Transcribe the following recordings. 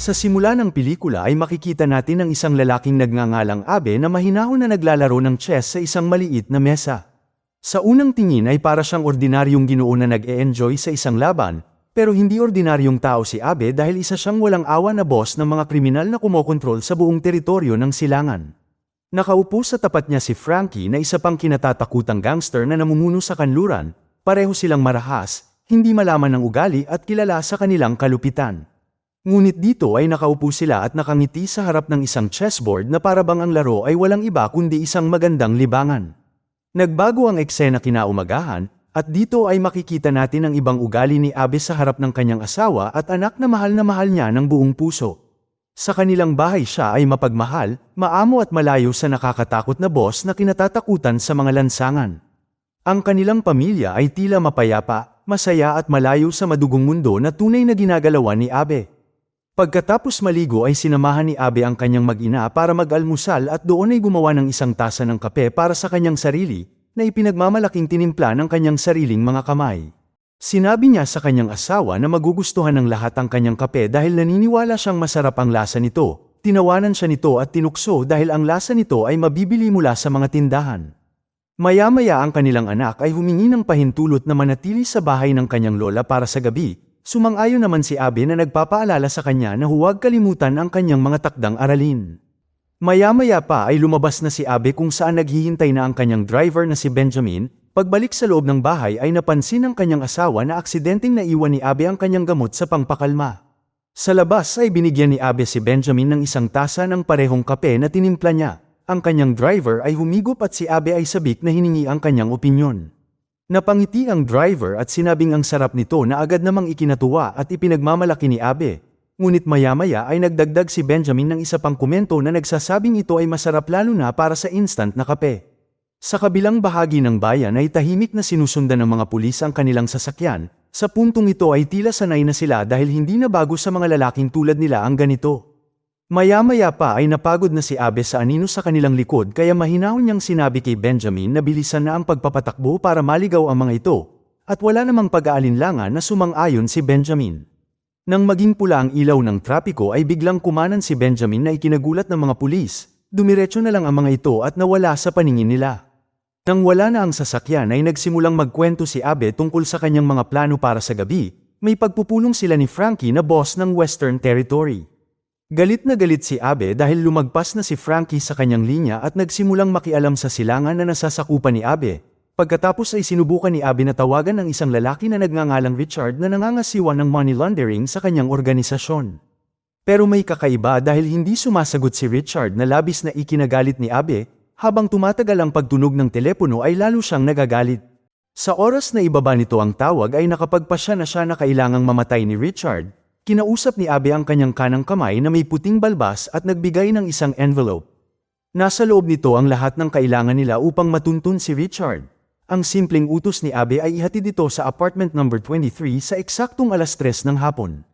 Sa simula ng pelikula ay makikita natin ang isang lalaking nagngangalang Abe na mahinahon na naglalaro ng chess sa isang maliit na mesa. Sa unang tingin ay para siyang ordinaryong ginoo na nag-e-enjoy sa isang laban, pero hindi ordinaryong tao si Abe dahil isa siyang walang awa na boss ng mga kriminal na kumokontrol sa buong teritoryo ng silangan. Nakaupo sa tapat niya si Frankie na isa pang kinatatakutang gangster na namumuno sa kanluran, pareho silang marahas, hindi malaman ng ugali at kilala sa kanilang kalupitan. Ngunit dito ay nakaupo sila at nakangiti sa harap ng isang chessboard na parabang ang laro ay walang iba kundi isang magandang libangan. Nagbago ang eksena kinaumagahan, at dito ay makikita natin ang ibang ugali ni Abe sa harap ng kanyang asawa at anak na mahal niya ng buong puso. Sa kanilang bahay siya ay mapagmahal, maamo at malayo sa nakakatakot na boss na kinatatakutan sa mga lansangan. Ang kanilang pamilya ay tila mapayapa, masaya at malayo sa madugong mundo na tunay na ginagalawan ni Abe. Pagkatapos maligo ay sinamahan ni Abe ang kanyang mag-ina para mag-almusal at doon ay gumawa ng isang tasa ng kape para sa kanyang sarili, na ipinagmamalaking tinimpla ng kanyang sariling mga kamay. Sinabi niya sa kanyang asawa na magugustuhan ng lahat ang kanyang kape dahil naniniwala siyang masarap ang lasa nito. Tinawanan siya nito at tinukso dahil ang lasa nito ay mabibili mula sa mga tindahan. Maya-maya ang kanilang anak ay humingi ng pahintulot na manatili sa bahay ng kanyang lola para sa gabi. Sumang-ayon naman si Abe na nagpapaalala sa kanya na huwag kalimutan ang kanyang mga takdang aralin. Maya-maya pa ay lumabas na si Abe kung saan naghihintay na ang kanyang driver na si Benjamin. Pagbalik sa loob ng bahay ay napansin ng kanyang asawa na aksidenteng naiwan ni Abe ang kanyang gamot sa pangpakalma. Sa labas ay binigyan ni Abe si Benjamin ng isang tasa ng parehong kape na tinimpla niya. Ang kanyang driver ay humigop at si Abe ay sabik na hiningi ang kanyang opinyon. Napangiti ang driver at sinabing ang sarap nito na agad namang ikinatuwa at ipinagmamalaki ni Abe. Ngunit maya-maya ay nagdagdag si Benjamin ng isa pang komento na nagsasabing ito ay masarap lalo na para sa instant na kape. Sa kabilang bahagi ng bayan ay tahimik na sinusundan ng mga pulis ang kanilang sasakyan. Sa puntong ito ay tila sanay na sila dahil hindi na bago sa mga lalaking tulad nila ang ganito. Maya-maya pa ay napagod na si Abe sa anino sa kanilang likod kaya mahinahon niyang sinabi kay Benjamin na bilisan na ang pagpapatakbo para maligaw ang mga ito, at wala namang pag-aalinlangan na sumang-ayon si Benjamin. Nang maging pula ang ilaw ng trapiko ay biglang kumanan si Benjamin na ikinagulat ng mga pulis. Dumiretso na lang ang mga ito at nawala sa paningin nila. Nang wala na ang sasakyan ay nagsimulang magkwento si Abe tungkol sa kanyang mga plano para sa gabi. May pagpupulong sila ni Frankie na boss ng Western Territory. Galit na galit si Abe dahil lumagpas na si Frankie sa kanyang linya at nagsimulang makialam sa silangan na nasasakupan ni Abe. Pagkatapos ay sinubukan ni Abe na tawagan ang isang lalaki na nagngangalang Richard na nangangasiwa ng money laundering sa kanyang organisasyon. Pero may kakaiba dahil hindi sumasagot si Richard na labis na ikinagalit ni Abe. Habang tumatagal ang pagtunog ng telepono ay lalo siyang nagagalit. Sa oras na ibaba nito ang tawag ay nakapagpasya na siya na kailangang mamatay ni Richard. Kinausap ni Abe ang kanyang kanang kamay na may puting balbas at nagbigay ng isang envelope. Nasa loob nito ang lahat ng kailangan nila upang matuntun si Richard. Ang simpleng utos ni Abe ay ihatid ito sa apartment number 23 sa eksaktong alas 3 ng hapon.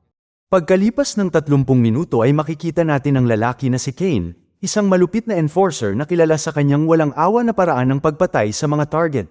Pagkalipas ng 30 minuto ay makikita natin ang lalaki na si Kane, isang malupit na enforcer na kilala sa kanyang walang awa na paraan ng pagpatay sa mga target.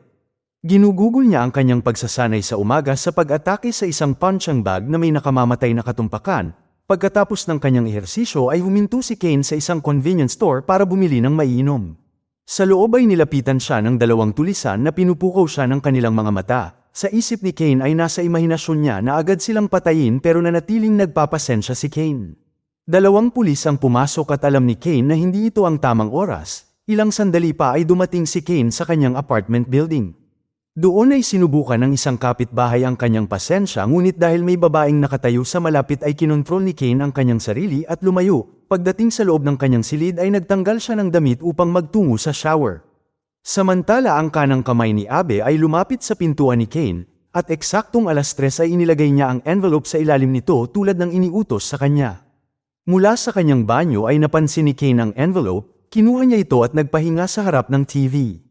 Ginugugol niya ang kanyang pagsasanay sa umaga sa pag-atake sa isang punching bag na may nakamamatay na katumpakan. Pagkatapos ng kanyang ehersisyo ay huminto si Kane sa isang convenience store para bumili ng maiinom. Sa loob ay nilapitan siya ng dalawang tulisan na pinupukaw siya ng kanilang mga mata. Sa isip ni Kane ay nasa imahinasyon niya na agad silang patayin pero nanatiling nagpapasensya si Kane. Dalawang pulis ang pumasok at alam ni Kane na hindi ito ang tamang oras. Ilang sandali pa ay dumating si Kane sa kanyang apartment building. Doon ay sinubukan ng isang kapitbahay ang kanyang pasensya ngunit dahil may babaeng nakatayo sa malapit ay kinontrol ni Kane ang kanyang sarili at lumayo. Pagdating sa loob ng kanyang silid ay nagtanggal siya ng damit upang magtungo sa shower. Samantala ang kanang kamay ni Abe ay lumapit sa pintuan ni Kane at eksaktong alas 3 ay inilagay niya ang envelope sa ilalim nito tulad ng iniutos sa kanya. Mula sa kanyang banyo ay napansin ni Kane ang envelope, kinuha niya ito at nagpahinga sa harap ng TV.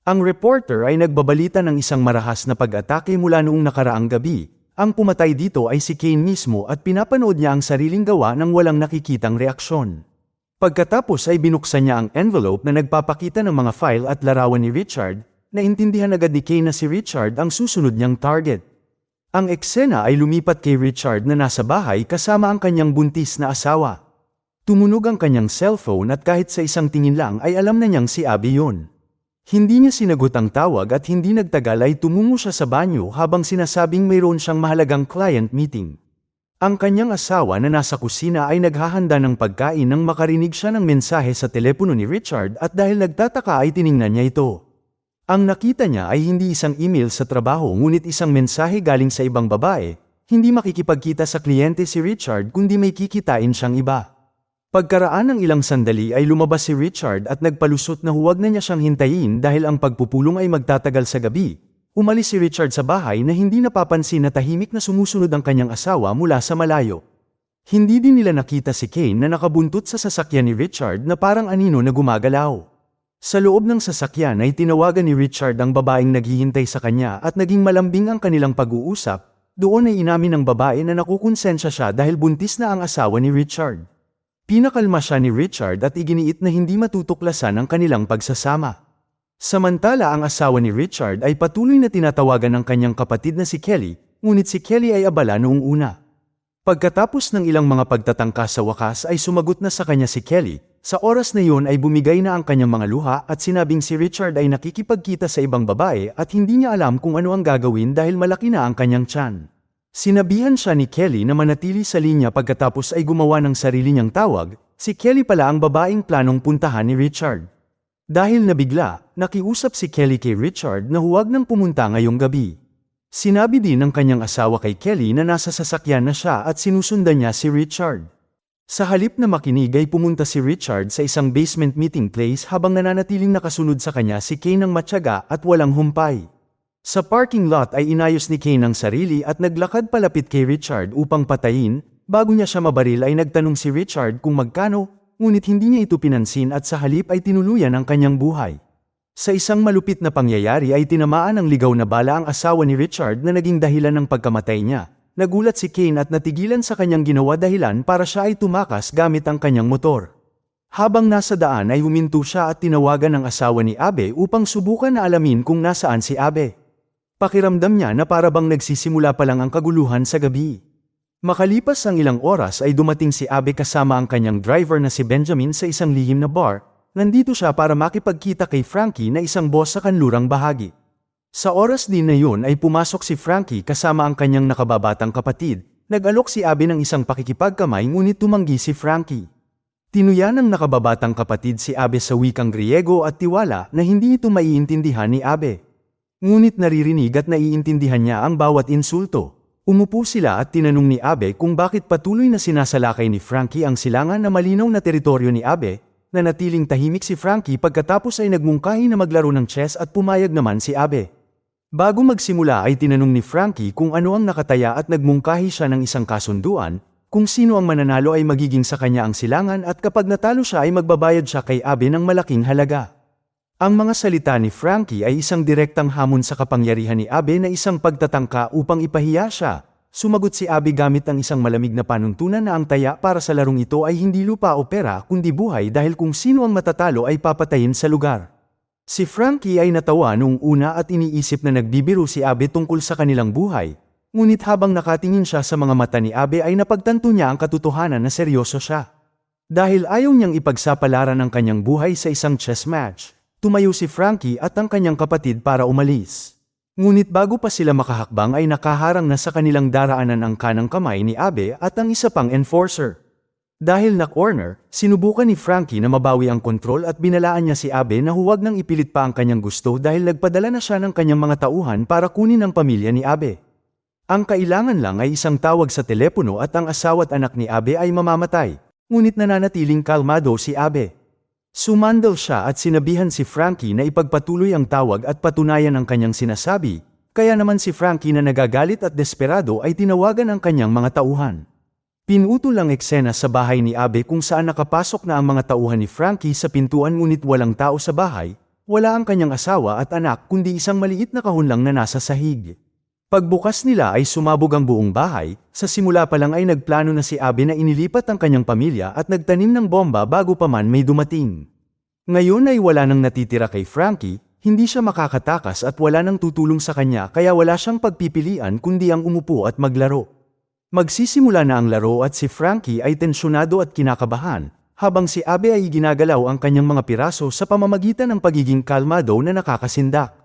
Ang reporter ay nagbabalita ng isang marahas na pag-atake mula noong nakaraang gabi. Ang pumatay dito ay si Kane mismo at pinapanood niya ang sariling gawa ng walang nakikitang reaksyon. Pagkatapos ay binuksan niya ang envelope na nagpapakita ng mga file at larawan ni Richard, naintindihan agad ni Kane na si Richard ang susunod niyang target. Ang eksena ay lumipat kay Richard na nasa bahay kasama ang kanyang buntis na asawa. Tumunog ang kanyang cellphone at kahit sa isang tingin lang ay alam na niyang si Abby yun. Hindi niya sinagot ang tawag at hindi nagtagal ay tumungo siya sa banyo habang sinasabing mayroon siyang mahalagang client meeting. Ang kanyang asawa na nasa kusina ay naghahanda ng pagkain nang makarinig siya ng mensahe sa telepono ni Richard at dahil nagtataka ay tiningnan niya ito. Ang nakita niya ay hindi isang email sa trabaho ngunit isang mensahe galing sa ibang babae, hindi makikipagkita sa kliyente si Richard kundi may kikitain siyang iba. Pagkaraan ng ilang sandali ay lumabas si Richard at nagpalusot na huwag na niya siyang hintayin dahil ang pagpupulong ay magtatagal sa gabi. Umalis si Richard sa bahay na hindi napapansin na tahimik na sumusunod ang kanyang asawa mula sa malayo. Hindi din nila nakita si Kane na nakabuntot sa sasakyan ni Richard na parang anino na gumagalaw. Sa loob ng sasakyan ay tinawagan ni Richard ang babaeng naghihintay sa kanya at naging malambing ang kanilang pag-uusap. Doon ay inamin ng babae na nakukonsensya siya dahil buntis na ang asawa ni Richard. Pinakalma siya ni Richard at iginiit na hindi matutuklasan ang kanilang pagsasama. Samantala ang asawa ni Richard ay patuloy na tinatawagan ng kanyang kapatid na si Kelly, ngunit si Kelly ay abala noong una. Pagkatapos ng ilang mga pagtatangka sa wakas ay sumagot na sa kanya si Kelly. Sa oras na yun ay bumigay na ang kanyang mga luha at sinabing si Richard ay nakikipagkita sa ibang babae at hindi niya alam kung ano ang gagawin dahil malaki na ang kanyang tiyan. Sinabihan siya ni Kelly na manatili sa linya pagkatapos ay gumawa ng sarili niyang tawag. Si Kelly pala ang babaeng planong puntahan ni Richard. Dahil nabigla, nakiusap si Kelly kay Richard na huwag nang pumunta ngayong gabi. Sinabi din ng kanyang asawa kay Kelly na nasa sasakyan na siya at sinusundan niya si Richard. Sa halip na makinig ay pumunta si Richard sa isang basement meeting place habang nananatiling nakasunod sa kanya si Kane ng matyaga at walang humpay. Sa parking lot ay inayos ni Kane ang sarili at naglakad palapit kay Richard upang patayin. Bago niya siya mabaril ay nagtanong si Richard kung magkano, ngunit hindi niya ito pinansin at sa halip ay tinuluyan ang kanyang buhay. Sa isang malupit na pangyayari ay tinamaan ng ligaw na bala ang asawa ni Richard na naging dahilan ng pagkamatay niya. Nagulat si Kane at natigilan sa kanyang ginawa dahilan para siya ay tumakas gamit ang kanyang motor. Habang nasa daan ay huminto siya at tinawagan ang asawa ni Abby upang subukan na alamin kung nasaan si Abby. Pakiramdam niya na para bang nagsisimula pa lang ang kaguluhan sa gabi. Makalipas ang ilang oras ay dumating si Abby kasama ang kanyang driver na si Benjamin sa isang lihim na bar. Nandito siya para makipagkita kay Frankie na isang boss sa kanlurang bahagi. Sa oras din na yun ay pumasok si Frankie kasama ang kanyang nakababatang kapatid. Nag-alok si Abby ng isang pakikipagkamay ngunit tumanggi si Frankie. Tinuyan ng nakababatang kapatid si Abby sa wikang Griego at tiwala na hindi ito maiintindihan ni Abby. Ngunit naririnig at naiintindihan niya ang bawat insulto. Umupo sila at tinanong ni Abby kung bakit patuloy na sinasalakay ni Frankie ang silangan na malinaw na teritoryo ni Abby. Nanatiling tahimik si Frankie pagkatapos ay nagmungkahi na maglaro ng chess at pumayag naman si Abby. Bago magsimula ay tinanong ni Frankie kung ano ang nakataya at nagmungkahi siya ng isang kasunduan, kung sino ang mananalo ay magiging sa kanya ang silangan at kapag natalo siya ay magbabayad siya kay Abby ng malaking halaga. Ang mga salita ni Frankie ay isang direktang hamon sa kapangyarihan ni Abby na isang pagtatangka upang ipahiya siya. Sumagot si Abby gamit ang isang malamig na panuntunan na ang taya para sa larong ito ay hindi lupa o pera kundi buhay dahil kung sino ang matatalo ay papatayin sa lugar. Si Frankie ay natawa noong una at iniisip na nagbibiro si Abby tungkol sa kanilang buhay. Ngunit habang nakatingin siya sa mga mata ni Abby ay napagtanto niya ang katotohanan na seryoso siya. Dahil ayaw niyang ipagsapalaran ang kanyang buhay sa isang chess match. Tumayo si Frankie at ang kanyang kapatid para umalis. Ngunit bago pa sila makahakbang ay nakaharang na sa kanilang daraanan ang kanang kamay ni Abby at ang isa pang enforcer. Dahil na-corner, sinubukan ni Frankie na mabawi ang kontrol at binalaan niya si Abby na huwag nang ipilit pa ang kanyang gusto dahil nagpadala na siya ng kanyang mga tauhan para kunin ang pamilya ni Abby. Ang kailangan lang ay isang tawag sa telepono at ang asawa at anak ni Abby ay mamamatay, ngunit nananatiling kalmado si Abby. Sumandal siya at sinabihan si Frankie na ipagpatuloy ang tawag at patunayan ang kanyang sinasabi, kaya naman si Frankie na nagagalit at desperado ay tinawagan ang kanyang mga tauhan. Pinutol ang eksena sa bahay ni Abby kung saan nakapasok na ang mga tauhan ni Frankie sa pintuan ngunit walang tao sa bahay, wala ang kanyang asawa at anak kundi isang maliit na kahon lang na nasa sahig. Pagbukas nila ay sumabog ang buong bahay, sa simula pa lang ay nagplano na si Abby na inilipat ang kanyang pamilya at nagtanim ng bomba bago pa man may dumating. Ngayon ay wala nang natitira kay Frankie, Hindi siya makakatakas at wala nang tutulong sa kanya kaya wala siyang pagpipilian kundi ang umupo at maglaro. Magsisimula na ang laro at si Frankie ay tensyonado at kinakabahan, habang si Abe ay ginagalaw ang kanyang mga piraso sa pamamagitan ng pagiging kalmado na nakakasindak.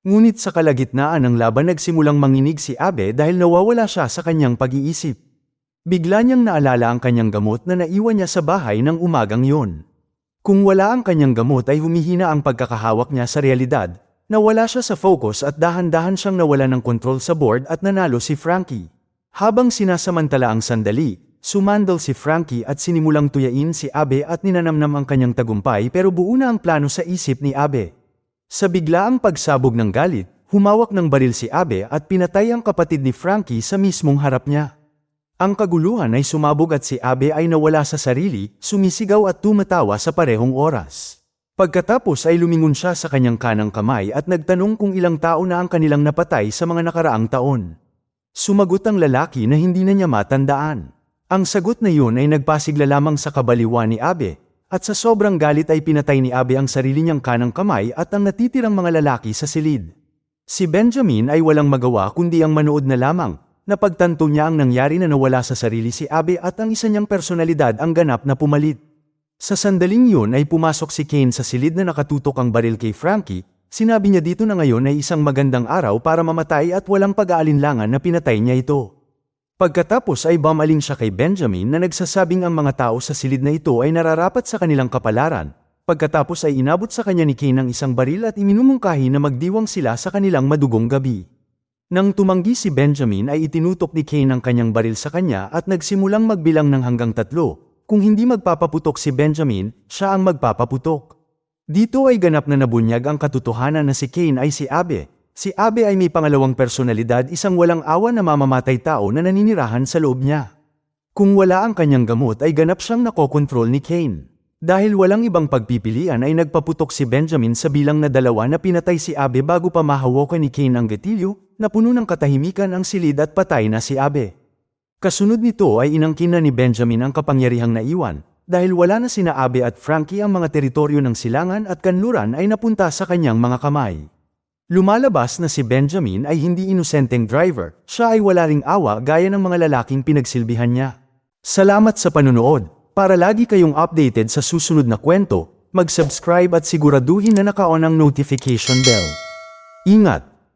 Ngunit sa kalagitnaan ng laban nagsimulang manginig si Abe dahil nawawala siya sa kanyang pag-iisip. Bigla niyang naalala ang kanyang gamot na naiwan niya sa bahay ng umagang yon. Kung wala ang kanyang gamot ay humihina ang pagkakahawak niya sa realidad, nawala siya sa focus at dahan-dahan siyang nawala ng kontrol sa board at nanalo si Frankie. Habang sinasamantala ang sandali, sumandal si Frankie at sinimulang tuyain si Abe at ninanamnam ang kanyang tagumpay pero buo na ang plano sa isip ni Abe. Sa biglaang pagsabog ng galit, humawak ng baril si Abe at pinatay ang kapatid ni Frankie sa mismong harap niya. Ang kaguluhan ay sumabog at si Abe ay nawala sa sarili, sumisigaw at tumatawa sa parehong oras. Pagkatapos ay lumingon siya sa kanyang kanang kamay at nagtanong kung ilang tao na ang kanilang napatay sa mga nakaraang taon. Sumagot ang lalaki na hindi na niya matandaan. Ang sagot na yun ay nagpasigla lamang sa kabaliwan ni Abe, at sa sobrang galit ay pinatay ni Abe ang sarili niyang kanang kamay at ang natitirang mga lalaki sa silid. Si Benjamin ay walang magawa kundi ang manood na lamang. Napagtanto niya ang nangyari na nawala sa sarili si Abe at ang isa niyang personalidad ang ganap na pumalit. Sa sandaling yun ay pumasok si Kane sa silid na nakatutok ang baril kay Frankie, sinabi niya dito na ngayon ay isang magandang araw para mamatay at walang pag-aalinlangan na pinatay niya ito. Pagkatapos ay bumaling siya kay Benjamin na nagsasabing ang mga tao sa silid na ito ay nararapat sa kanilang kapalaran, pagkatapos ay inabot sa kanya ni Kane ang isang baril at iminumungkahi na magdiwang sila sa kanilang madugong gabi. Nang tumanggi si Benjamin ay itinutok ni Kane ang kanyang baril sa kanya at nagsimulang magbilang ng hanggang 3. Kung hindi magpapaputok si Benjamin, siya ang magpapaputok. Dito ay ganap na nabunyag ang katotohanan na si Kane ay si Abe. Si Abe ay may pangalawang personalidad, isang walang awa na mamamatay tao na naninirahan sa loob niya. Kung wala ang kanyang gamot ay ganap siyang nakokontrol ni Kane. Dahil walang ibang pagpipilian ay nagpaputok si Benjamin sa bilang na 2 na pinatay si Abe bago pa mahawakan ni Kane ang gatilyo, na puno ng katahimikan ang silid at patay na si Abe. Kasunod nito ay inangkin na ni Benjamin ang kapangyarihang naiwan, dahil wala na sina Abe at Frankie ang mga teritoryo ng silangan at kanluran ay napunta sa kanyang mga kamay. Lumalabas na si Benjamin ay hindi inosenteng driver, siya ay wala ring awa gaya ng mga lalaking pinagsilbihan niya. Salamat sa panunood. Para lagi kayong updated sa susunod na kwento, mag-subscribe at siguraduhin na naka-on ang notification bell. Ingat!